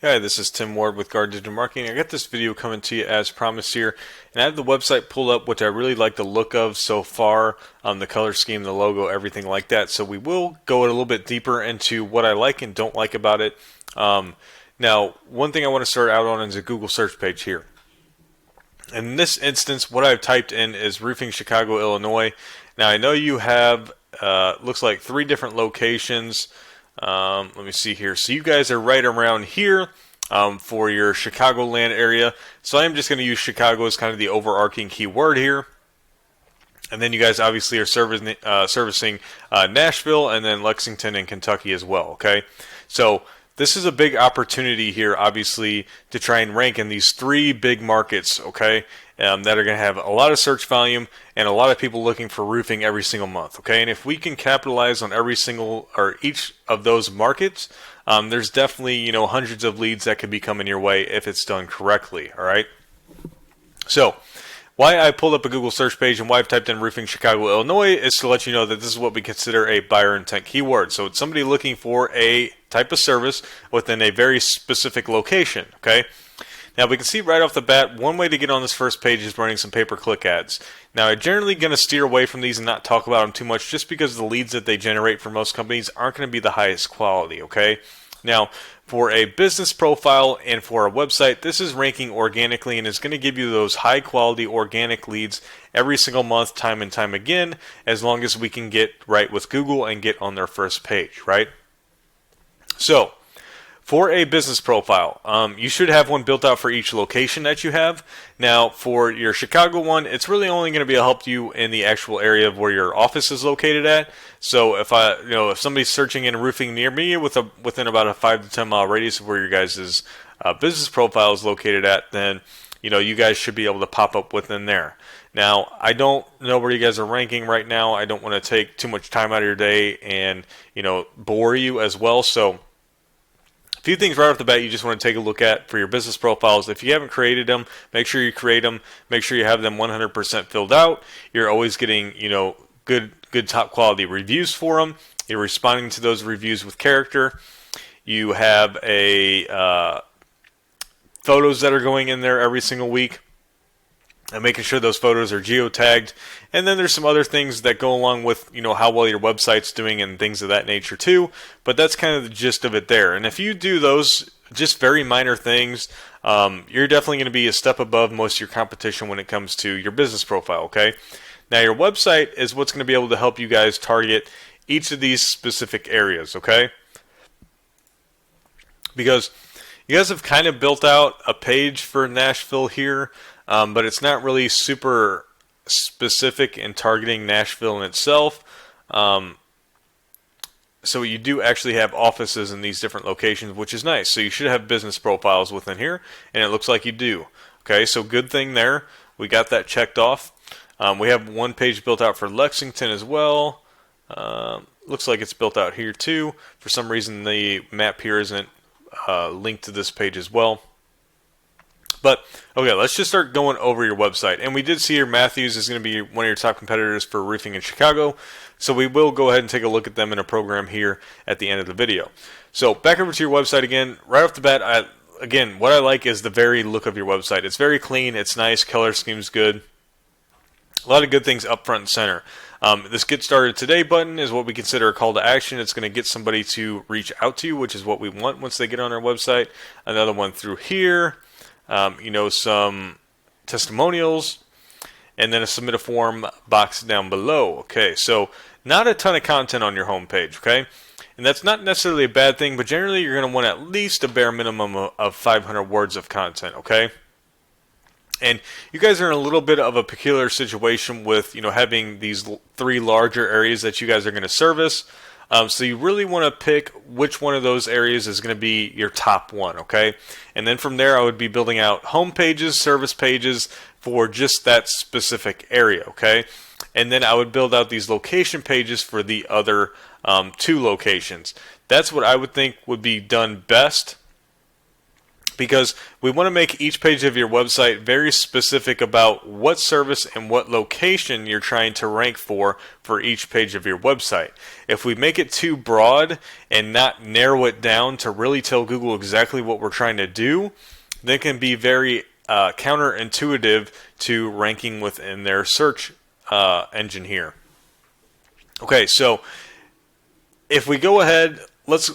Hi, this is Tim Ward with Guard Digital Marketing. I got this video coming to you as promised here, and I have the website pulled up, which I really like the look of so far, the color scheme, the logo, everything like that. So we will go a little bit deeper into what I like and don't like about it. Now, one thing I want to start out on is a Google search page here. In this instance, what I've typed in is Roofing Chicago, Illinois. Now, I know you have, looks like 3 different locations. Let me see here. So you guys are right around here for your Chicagoland area. So I'm just going to use Chicago as kind of the overarching keyword here. And then you guys obviously are servicing Nashville and then Lexington and Kentucky as well. Okay, so this is a big opportunity here, obviously, to try and rank in these 3 big markets. Okay, that are going to have a lot of search volume and a lot of people looking for roofing every single month. Okay, and if we can capitalize on every single or each of those markets, there's definitely hundreds of leads that could be coming your way if it's done correctly. All right, so why I pulled up a Google search page and why I've typed in Roofing Chicago, Illinois is to let you know that this is what we consider a buyer intent keyword. So it's somebody looking for a type of service within a very specific location. Okay. Now we can see right off the bat, one way to get on this first page is running some pay-per-click ads. Now I'm generally going to steer away from these and not talk about them too much just because the leads that they generate for most companies aren't going to be the highest quality, okay? Now, for a business profile and for a website, this is ranking organically and is going to give you those high-quality organic leads every single month, time and time again, as long as we can get right with Google and get on their first page, right? So, for a business profile, you should have one built out for each location that you have. Now, for your Chicago one, it's really only going to be a help to you in the actual area of where your office is located at. So, if somebody's searching in roofing near me within about a 5 to 10 mile radius of where your guys' business profile is located at, then you guys should be able to pop up within there. Now, I don't know where you guys are ranking right now. I don't want to take too much time out of your day and bore you as well. So, a few things right off the bat you just want to take a look at for your business profiles. If you haven't created them, make sure you create them. Make sure you have them 100% filled out. You're always getting, good top quality reviews for them. You're responding to those reviews with character. You have photos that are going in there every single week, and making sure those photos are geotagged. And then there's some other things that go along with how well your website's doing and things of that nature too. But that's kind of the gist of it there. And if you do those just very minor things, you're definitely going to be a step above most of your competition when it comes to your business profile. Okay. Now your website is what's going to be able to help you guys target each of these specific areas. Okay. Because you guys have kind of built out a page for Nashville here. But it's not really super specific in targeting Nashville in itself. So you do actually have offices in these different locations, which is nice. So you should have business profiles within here, and it looks like you do. Okay, so good thing there. We got that checked off. We have one page built out for Lexington as well. Looks like it's built out here too. For some reason, the map here isn't linked to this page as well. But, okay, let's just start going over your website. And we did see here Matthews is going to be one of your top competitors for roofing in Chicago. So we will go ahead and take a look at them in a program here at the end of the video. So back over to your website again. Right off the bat, again, what I like is the very look of your website. It's very clean. It's nice. Color scheme's good. A lot of good things up front and center. This Get Started Today button is what we consider a call to action. It's going to get somebody to reach out to you, which is what we want once they get on our website. Another one through here. Some testimonials, and then a submit a form box down below. Okay, so not a ton of content on your homepage, okay? And that's not necessarily a bad thing, but generally you're going to want at least a bare minimum of 500 words of content, okay? And you guys are in a little bit of a peculiar situation with, having these 3 larger areas that you guys are going to service. So you really want to pick which one of those areas is going to be your top one, okay? And then from there, I would be building out home pages, service pages for just that specific area, okay? And then I would build out these location pages for the other 2 locations. That's what I would think would be done best. because we want to make each page of your website very specific about what service and what location you're trying to rank for each page of your website. If we make it too broad and not narrow it down to really tell Google exactly what we're trying to do, then it can be very counterintuitive to ranking within their search engine here. Okay, so if we go ahead, let's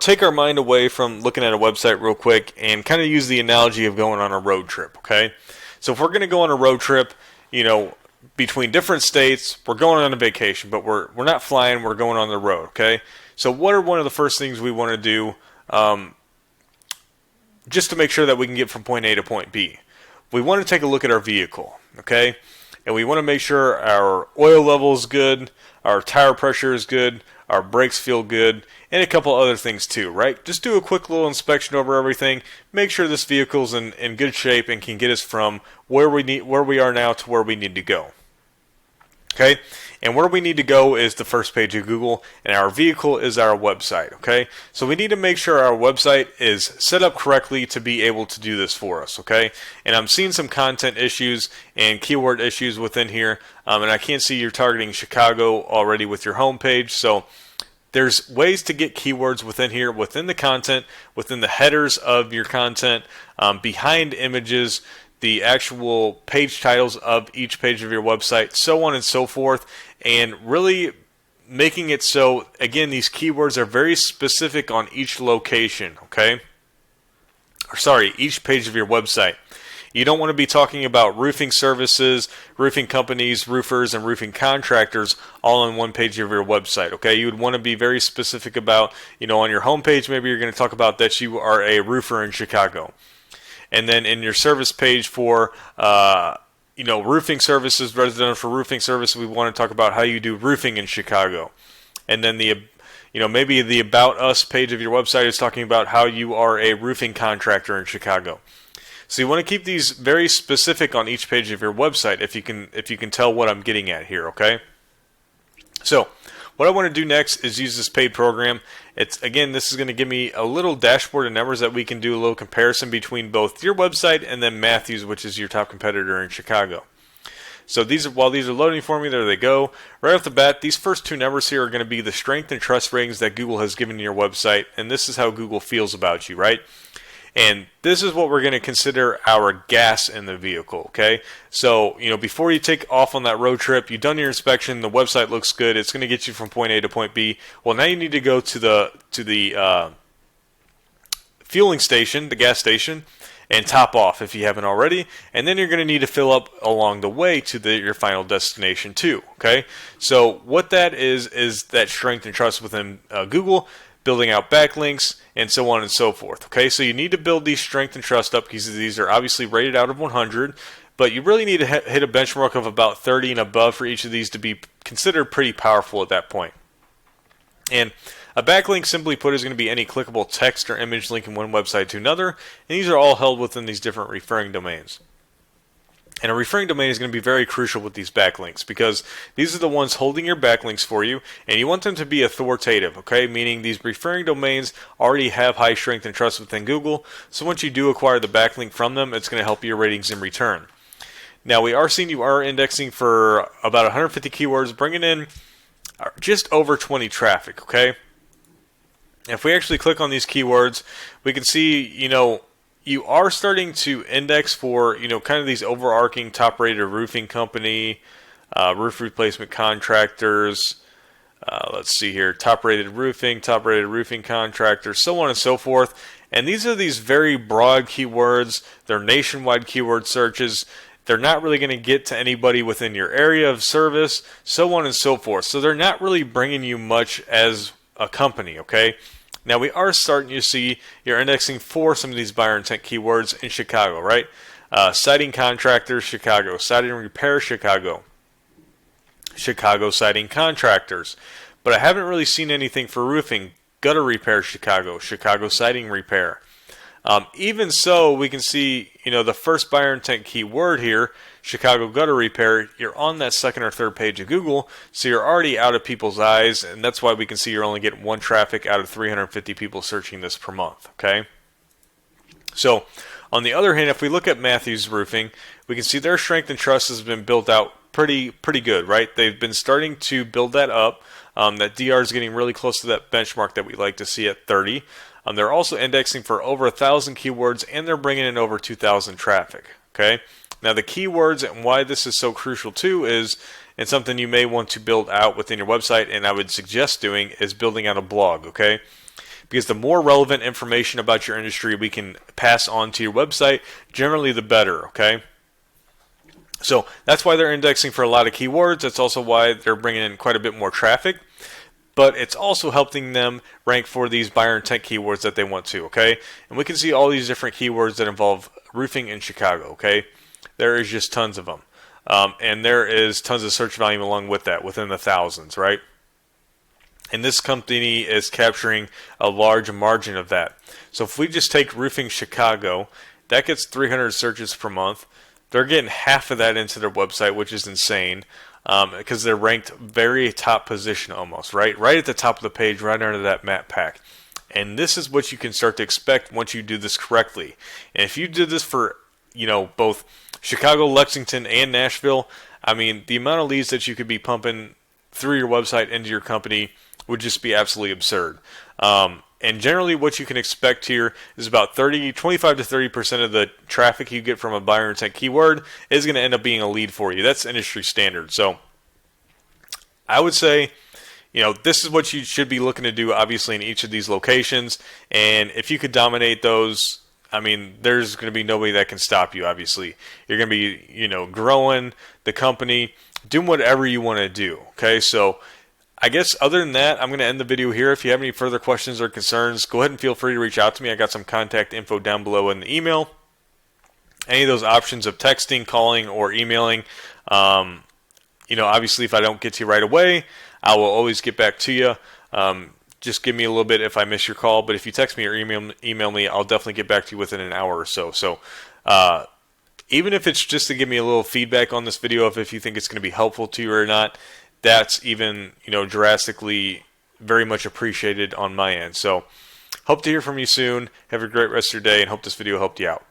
take our mind away from looking at a website real quick and kind of use the analogy of going on a road trip, okay? So if we're going to go on a road trip, between different states, we're going on a vacation, but we're not flying, we're going on the road, okay? So what are one of the first things we want to do just to make sure that we can get from point A to point B? We want to take a look at our vehicle, okay? And we want to make sure our oil level is good, our tire pressure is good, our brakes feel good, and a couple other things too, right? Just do a quick little inspection over everything. Make sure this vehicle's in good shape and can get us from where we are now to where we need to go. Okay? And where we need to go is the first page of Google, and our vehicle is our website, okay? So we need to make sure our website is set up correctly to be able to do this for us, okay? And I'm seeing some content issues and keyword issues within here, and I can't see you're targeting Chicago already with your home page, so there's ways to get keywords within here, within the content, within the headers of your content, behind images, the actual page titles of each page of your website, so on and so forth, and really making it so, again, these keywords are very specific on each location, okay? Or sorry, each page of your website. You don't want to be talking about roofing services, roofing companies, roofers, and roofing contractors all on one page of your website, okay? You would want to be very specific about, on your homepage, maybe you're going to talk about that you are a roofer in Chicago. And then in your service page for, roofing services, residential roofing services, we want to talk about how you do roofing in Chicago. And then maybe the About Us page of your website is talking about how you are a roofing contractor in Chicago. So you want to keep these very specific on each page of your website if you can tell what I'm getting at here, okay? So what I want to do next is use this paid program. This is going to give me a little dashboard of numbers that we can do a little comparison between both your website and then Matthews, which is your top competitor in Chicago. So while these are loading for me, there they go. Right off the bat, these first two numbers here are going to be the strength and trust ratings that Google has given your website, and this is how Google feels about you, right? And this is what we're going to consider our gas in the vehicle, okay? So, before you take off on that road trip, you've done your inspection, the website looks good, it's going to get you from point A to point B. Well, now you need to go to the fueling station, the gas station, and top off if you haven't already. And then you're going to need to fill up along the way to your final destination too, okay? So what that is that strength and trust within Google, building out backlinks, and so on and so forth. Okay, so you need to build these strength and trust up because these are obviously rated out of 100, but you really need to hit a benchmark of about 30 and above for each of these to be considered pretty powerful at that point. And a backlink, simply put, is going to be any clickable text or image linking one website to another, and these are all held within these different referring domains. And a referring domain is going to be very crucial with these backlinks because these are the ones holding your backlinks for you, and you want them to be authoritative, okay? Meaning these referring domains already have high strength and trust within Google, so once you do acquire the backlink from them, it's going to help your ratings in return. Now, we are seeing you are indexing for about 150 keywords, bringing in just over 20 traffic, okay? If we actually click on these keywords, we can see, you are starting to index for, kind of these overarching top-rated roofing company, roof replacement contractors, let's see here, top-rated roofing contractors, so on and so forth. And these are these very broad keywords. They're nationwide keyword searches. They're not really going to get to anybody within your area of service, so on and so forth. So they're not really bringing you much as a company, okay? Now we are starting to see you're indexing for some of these buyer intent keywords in Chicago, right? Siding contractors, Chicago. Siding repair, Chicago. Chicago siding contractors. But I haven't really seen anything for roofing. Gutter repair, Chicago. Chicago siding repair. Even so, we can see, the first buyer intent keyword here, Chicago gutter repair, you're on that second or third page of Google, so you're already out of people's eyes, and that's why we can see you're only getting one traffic out of 350 people searching this per month, okay? So on the other hand, if we look at Matthews Roofing, we can see their strength and trust has been built out pretty good, right? They've been starting to build that up. That DR is getting really close to that benchmark that we like to see at 30. They're also indexing for over 1,000 keywords, and they're bringing in over 2,000 traffic. Okay. Now the keywords and why this is so crucial too is, and something you may want to build out within your website, and I would suggest doing, is building out a blog. Okay. Because the more relevant information about your industry we can pass on to your website, generally the better, okay? So that's why they're indexing for a lot of keywords. That's also why they're bringing in quite a bit more traffic. But it's also helping them rank for these buyer intent keywords that they want to, okay? And we can see all these different keywords that involve roofing in Chicago, okay? There is just tons of them. And there is tons of search volume along with that, within the thousands, right? And this company is capturing a large margin of that. So if we just take Roofing Chicago, that gets 300 searches per month. They're getting half of that into their website, which is insane, because they're ranked very top position almost, right at the top of the page, right under that map pack. And this is what you can start to expect once you do this correctly. And if you did this for, both Chicago, Lexington, and Nashville, I mean, the amount of leads that you could be pumping through your website into your company would just be absolutely absurd. And generally what you can expect here is about 25 to 30% of the traffic you get from a buyer intent keyword is going to end up being a lead for you. That's industry standard. So I would say, this is what you should be looking to do, obviously, in each of these locations. And if you could dominate those, I mean, there's going to be nobody that can stop you, obviously. You're going to be, growing the company, doing whatever you want to do. Okay, so I guess other than that, I'm going to end the video here. If you have any further questions or concerns, go ahead and feel free to reach out to me. I got some contact info down below in the email. Any of those options of texting, calling, or emailing, obviously if I don't get to you right away, I will always get back to you. Just give me a little bit if I miss your call, but if you text me or email me, I'll definitely get back to you within an hour or so. So even if it's just to give me a little feedback on this video, if you think it's going to be helpful to you or not, that's even, drastically very much appreciated on my end. So hope to hear from you soon. Have a great rest of your day, and hope this video helped you out.